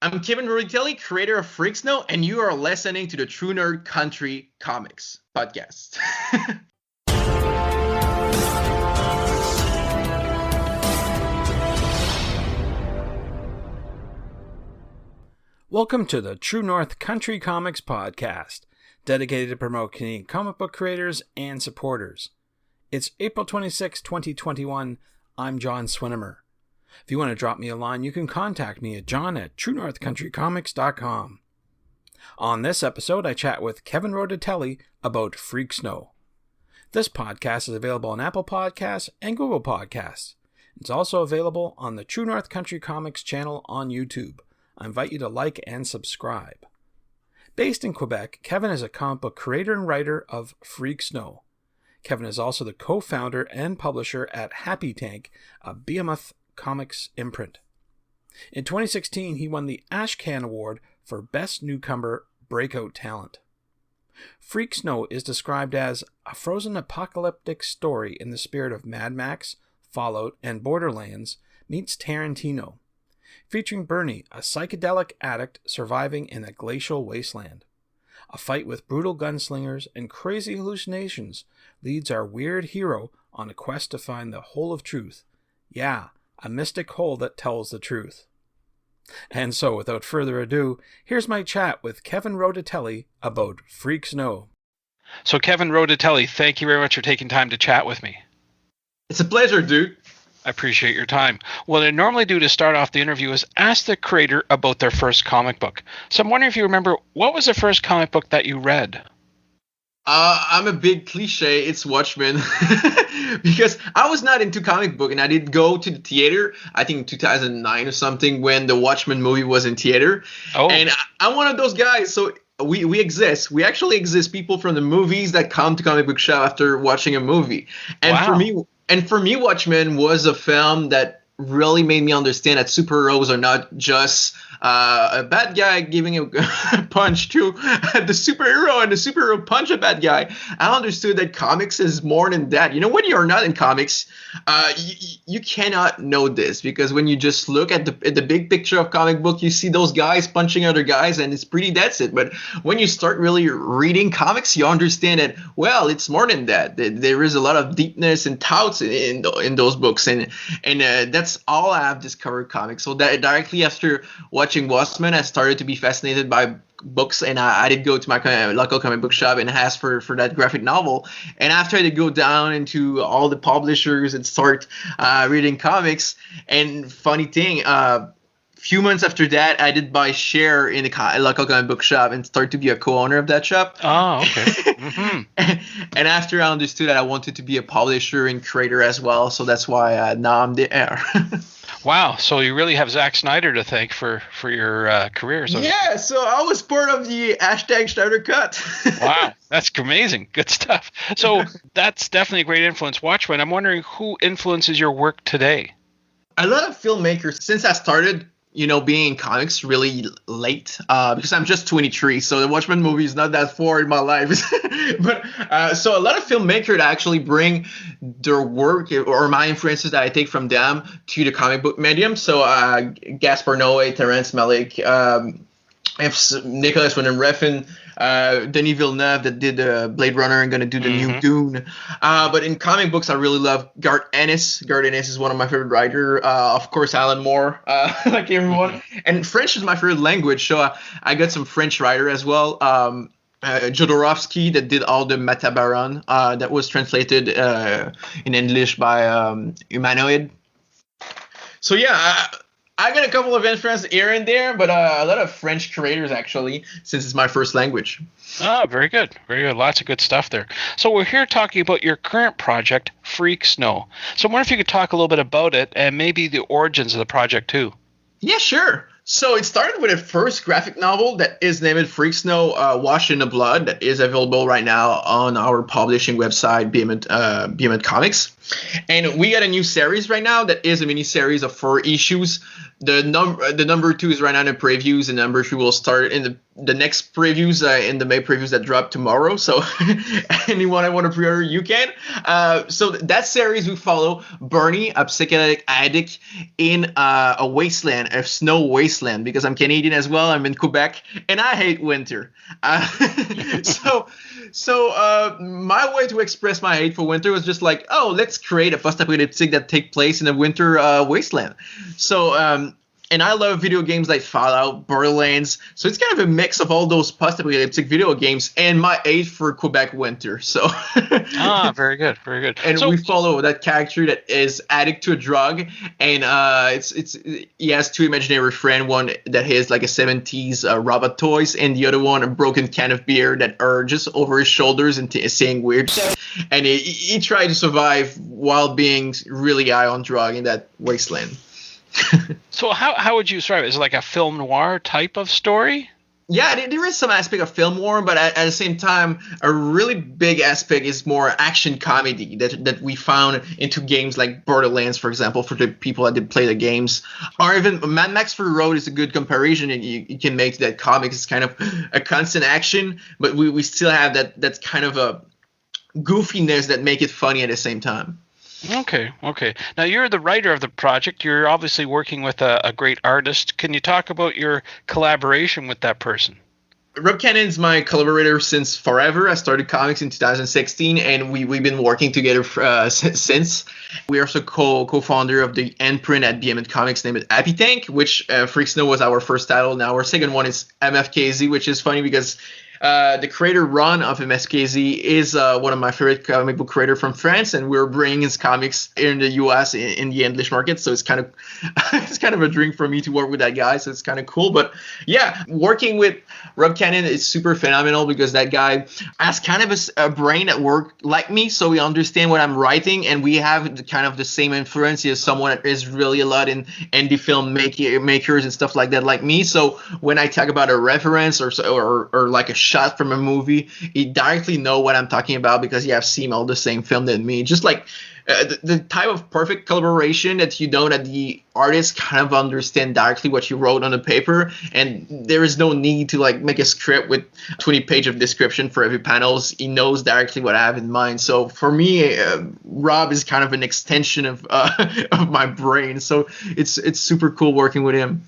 I'm Kevin Roditeli, creator of Freak Snow, and you are listening to the True Nerd Country Comics podcast. Welcome to the True North Country Comics podcast, dedicated to promote Canadian comic book creators and supporters. It's April 26, 2021. I'm John Swinimer. If you want to drop me a line, you can contact me at john@truenorthcountrycomics.com. On this episode, I chat with Kevin Roditeli about Freak Snow. This podcast is available on Apple Podcasts and Google Podcasts. It's also available on the True North Country Comics channel on YouTube. I invite you to like and subscribe. Based in Quebec, Kevin is a comic book creator and writer of Freak Snow. Kevin is also the co-founder and publisher at Happy Tank, a Behemoth Comics imprint. In 2016, he won the Ashcan Award for Best Newcomer Breakout Talent. Freak Snow is described as a frozen apocalyptic story in the spirit of Mad Max, Fallout, and Borderlands meets Tarantino, featuring Bernie, a psychedelic addict surviving in a glacial wasteland. A fight with brutal gunslingers and crazy hallucinations leads our weird hero on a quest to find the hole of truth. Yeah, a mystic hole that tells the truth. And so, without further ado, here's my chat with Kevin Roditeli about Freak Snow. So, Kevin Roditeli, thank you very much for taking time to chat with me. It's a pleasure, dude. I appreciate your time. What I normally do to start off the interview is ask the creator about their first comic book. So I'm wondering if you remember, what was the first comic book that you read? I'm a big cliche. It's Watchmen. Because I was not into comic book, and I did go to the theater, I think in 2009 or something, when the Watchmen movie was in theater. Oh. And I'm one of those guys. So we exist. We actually exist. People from the movies that come to comic book shop after watching a movie. And wow. For me, Watchmen was a film that really made me understand that superheroes are not just a bad guy giving a punch to the superhero, and the superhero punch a bad guy. I understood that comics is more than that. You know, when you're not in comics, you cannot know this, because when you just look at the big picture of comic book, you see those guys punching other guys, and that's it. But when you start really reading comics, you understand that, well, it's more than that. There is a lot of deepness and thoughts in those books, and that's all I have discovered comics. So that directly after watching Watchmen, I started to be fascinated by books, and I did go to my local comic book shop and ask for that graphic novel. And after I did go down into all the publishers and start reading comics, and funny thing, few months after that, I did buy share in a local comic book shop and start to be a co-owner of that shop. Oh, okay. Mm-hmm. And after I understood that I wanted to be a publisher and creator as well, so that's why now I'm there. Wow, so you really have Zack Snyder to thank for your career. So. Yeah, so I was part of the hashtag Snyder Cut. Wow, that's amazing. Good stuff. So that's definitely a great influence. Watchmen, I'm wondering who influences your work today? A lot of filmmakers. Since I started being in comics really late, because I'm just 23, so the Watchmen movie is not that far in my life. But so a lot of filmmakers actually bring their work or my influences that I take from them to the comic book medium. So Gaspar Noé, Terrence Malick, Nicholas Winding Refn, Denis Villeneuve that did Blade Runner and going to do the new Dune. But in comic books, I really love Garth Ennis. Garth Ennis is one of my favorite writers. Of course, Alan Moore, like everyone. And French is my favorite language, so I got some French writer as well. Jodorowsky that did all the Matabaron that was translated in English by Humanoid. So yeah, I got a couple of influences here and there, but a lot of French creators, actually, since it's my first language. Oh, very good. Very good. Lots of good stuff there. So we're here talking about your current project, Freak Snow. So I wonder if you could talk a little bit about it and maybe the origins of the project, too. Yeah, sure. So it started with a first graphic novel that is named Freak Snow, Washed in the Blood, that is available right now on our publishing website, Behemoth Comics. And we got a new series right now that is a mini series of 4 issues The number 2 is right now in the previews, and number 3 will start in the next previews, in the May previews that drop tomorrow. So anyone I want to pre-order, you can. So that series we follow Bernie, a psychedelic addict in a wasteland, a snow wasteland, because I'm Canadian as well. I'm in Quebec, and I hate winter. So my way to express my hate for winter was just like, oh, let's create a post-apocalyptic that take place in a winter wasteland. So and I love video games like Fallout, Borderlands. So it's kind of a mix of all those post-apocalyptic video games and my hate for Quebec winter. So very good, very good. And we follow that character that is addict to a drug, and he has 2 imaginary friends. One that has like a 70s robot toys, and the other one a broken can of beer that are just over his shoulders and saying weird stuff. And he tried to survive while being really high on drug in that wasteland. So how would you describe it? Is it like a film noir type of story? Yeah, there is some aspect of film noir, but at the same time, a really big aspect is more action comedy that we found into games like Borderlands, for example, for the people that did play the games. Or even Mad Max Fury Road is a good comparison, and you can make that comics is kind of a constant action, but we still have that kind of a goofiness that make it funny at the same time. Okay. Now, you're the writer of the project. You're obviously working with a great artist. Can you talk about your collaboration with that person? Rob Cannon's my collaborator since forever. I started comics in 2016, and we've been working together since. We are also co-founder of the imprint at Behemoth Comics named Happy Tank, which Freak Snow was our first title. Now our second one is MFKZ, which is funny because the creator Ron of MSKZ is one of my favorite comic book creator from France, and we're bringing his comics here in the U.S. in the English market. So it's kind of a dream for me to work with that guy. So it's kind of cool. But yeah, working with Rob Cannon is super phenomenal because that guy has kind of a brain that works like me, so we understand what I'm writing, and we have kind of the same influence. He is someone that is really a lot in indie film makers and stuff like that, like me. So when I talk about a reference or like a shot from a movie, he directly know what I'm talking about because he has seen all the same film than me. Just like the type of perfect collaboration that you know that the artist kind of understand directly what you wrote on the paper, and there is no need to like make a script with 20 page of description for every panels. He knows directly what I have in mind. So for me, Rob is kind of an extension of my brain. So it's super cool working with him.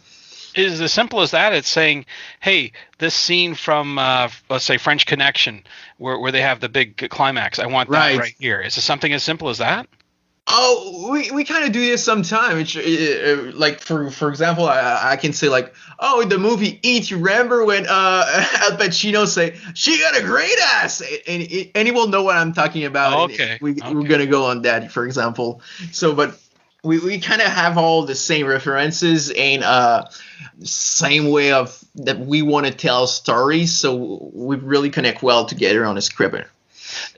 It is as simple as that. It's saying, hey, this scene from, let's say, French Connection, where they have the big climax, I want that right here. Is it something as simple as that? Oh, we kind of do this sometimes. Like, for example, I can say, like, oh, in the movie Eat, you remember when Al Pacino say, she got a great ass? And he will know what I'm talking about. Oh, okay. We're going to go on that, for example. So, but we kind of have all the same references and same way of that we want to tell stories, so we really connect well together on a script.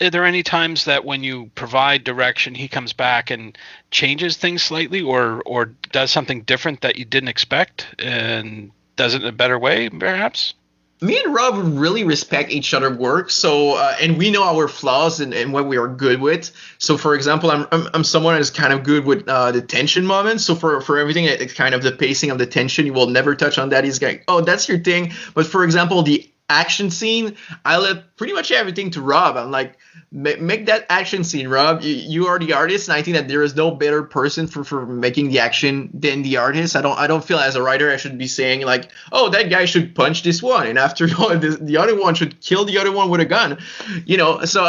Are there any times that when you provide direction, he comes back and changes things slightly or does something different that you didn't expect and does it in a better way, perhaps? Me and Rob really respect each other's work, so and we know our flaws and what we are good with. So, for example, I'm someone who's kind of good with the tension moments. So for everything, it's kind of the pacing of the tension. You will never touch on that. He's like, oh, that's your thing. But for example, the action scene, I let pretty much everything to Rob. I'm like, make that action scene, Rob. You are the artist, and I think that there is no better person for making the action than the artist. I don't feel as a writer I should be saying like, oh, that guy should punch this one, and after the other one should kill the other one with a gun, you know. So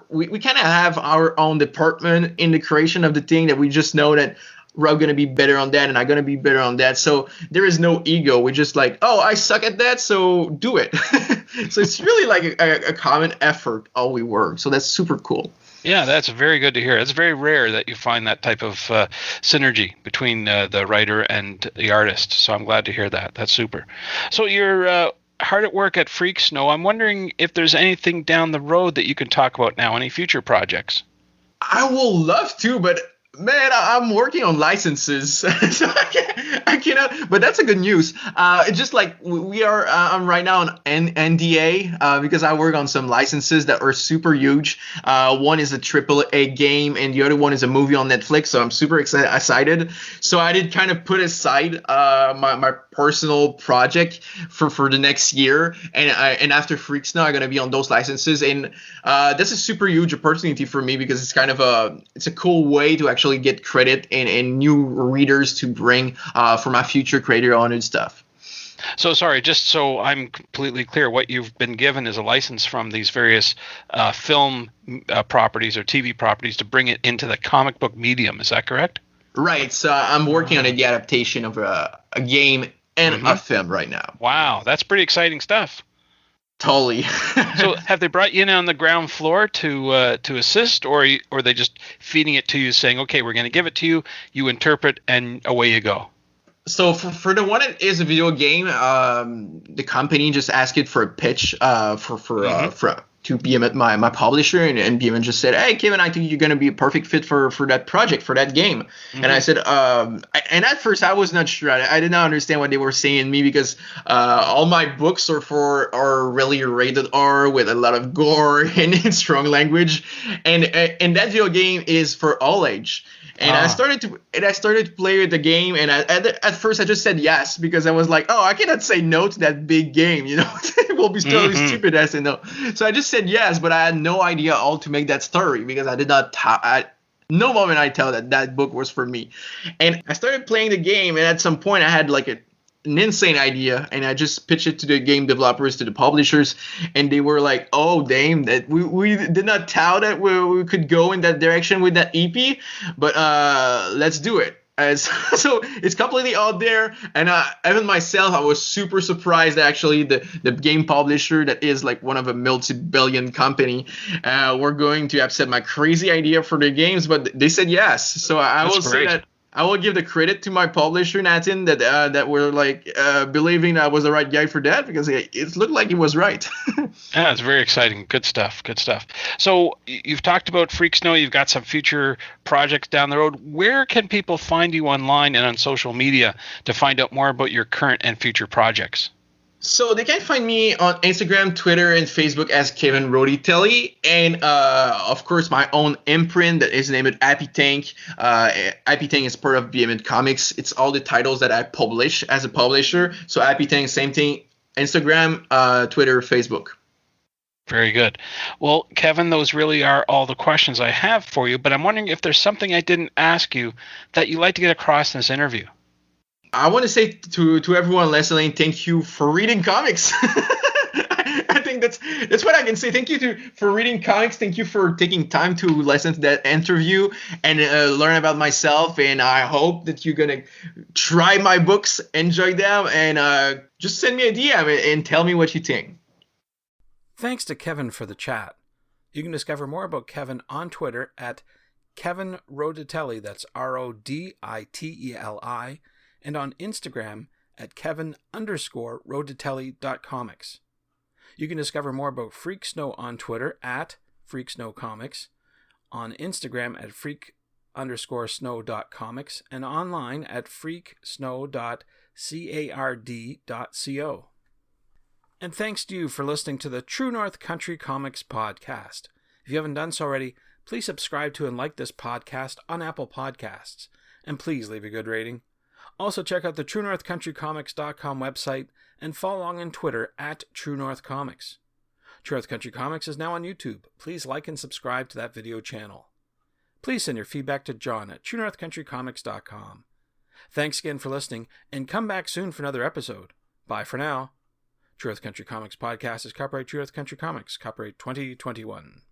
we kind of have our own department in the creation of the thing that we just know that Rob gonna be better on that, and I'm gonna be better on that. So there is no ego. We're just like, oh, I suck at that, so do it. So it's really like a common effort, all we work. So that's super cool. Yeah, that's very good to hear. It's very rare that you find that type of synergy between the writer and the artist. So I'm glad to hear that. That's super. So you're hard at work at Freak Snow. I'm wondering if there's anything down the road that you can talk about now, any future projects. I will love to, but Man, I'm working on licenses, so I cannot. But that's a good news. It's just like we are. I'm right now on NDA because I work on some licenses that are super huge. One is a AAA game, and the other one is a movie on Netflix. So I'm super excited. So I did kind of put aside my personal project for the next year, and after Freaks Now, I'm gonna be on those licenses, and that's a super huge opportunity for me because it's kind of a cool way to actually get credit and new readers to bring for my future creator honored stuff. So sorry, just so I'm completely clear, what you've been given is a license from these various film properties or TV properties to bring it into the comic book medium. Is that correct? Right. So I'm working on the adaptation of a game and a film right now. Wow, that's pretty exciting stuff. Totally. So have they brought you in on the ground floor to assist, or are they just feeding it to you, saying, okay, we're going to give it to you, you interpret, and away you go? So for the one that is a video game, the company just asked it for a pitch for to BM my publisher, and BM just said, hey Kevin, I think you're gonna be a perfect fit for that project, for that game. And I said, and at first I was not sure. I did not understand what they were saying to me because all my books are really rated R with a lot of gore and strong language, and that video game is for all age. And I started to play the game, and at first I just said yes because I was like, oh, I cannot say no to that big game, it will be totally stupid as I know. So I just said yes, but I had no idea how to make that story because I did not. No moment I tell that book was for me, and I started playing the game, and at some point I had like an insane idea, and I just pitched it to the game developers, to the publishers, and they were like, oh damn, that we did not tell that we could go in that direction with that EP, but let's do it. So it's completely out there, and even myself, I was super surprised actually the game publisher that is like one of a multi-billion company were going to accept my crazy idea for the games, but they said yes. So I will say that I will give the credit to my publisher, Nathan, that were like believing I was the right guy for that because it looked like he was right. Yeah, it's very exciting. Good stuff. Good stuff. So you've talked about Freaks Know. You've got some future projects down the road. Where can people find you online and on social media to find out more about your current and future projects? So they can find me on Instagram, Twitter, and Facebook as Kevin Roditeli, and of course my own imprint that is named Happy Tank. Happy Tank is part of BMN Comics. It's all the titles that I publish as a publisher. So Happy Tank, same thing. Instagram, Twitter, Facebook. Very good. Well, Kevin, those really are all the questions I have for you. But I'm wondering if there's something I didn't ask you that you'd like to get across in this interview. I want to say to everyone listening, thank you for reading comics. I think that's what I can say. Thank you for reading comics. Thank you for taking time to listen to that interview and learn about myself. And I hope that you're gonna try my books, enjoy them, and just send me a DM and tell me what you think. Thanks to Kevin for the chat. You can discover more about Kevin on Twitter at Kevin Roditeli. That's RODITELI. And on Instagram at Kevin_Roditeli.comics. You can discover more about Freak Snow on Twitter at FreakSnowComics, on Instagram at Freak_Snow.comics, and online at freaksnow.card.co. And thanks to you for listening to the True North Country Comics podcast. If you haven't done so already, please subscribe to and like this podcast on Apple Podcasts, and please leave a good rating. Also, check out the TrueNorthCountryComics.com website and follow along on Twitter at True North Comics. True North Country Comics is now on YouTube. Please like and subscribe to that video channel. Please send your feedback to John at TrueNorthCountryComics.com. Thanks again for listening, and come back soon for another episode. Bye for now. True North Country Comics Podcast is copyright True North Country Comics, copyright 2021.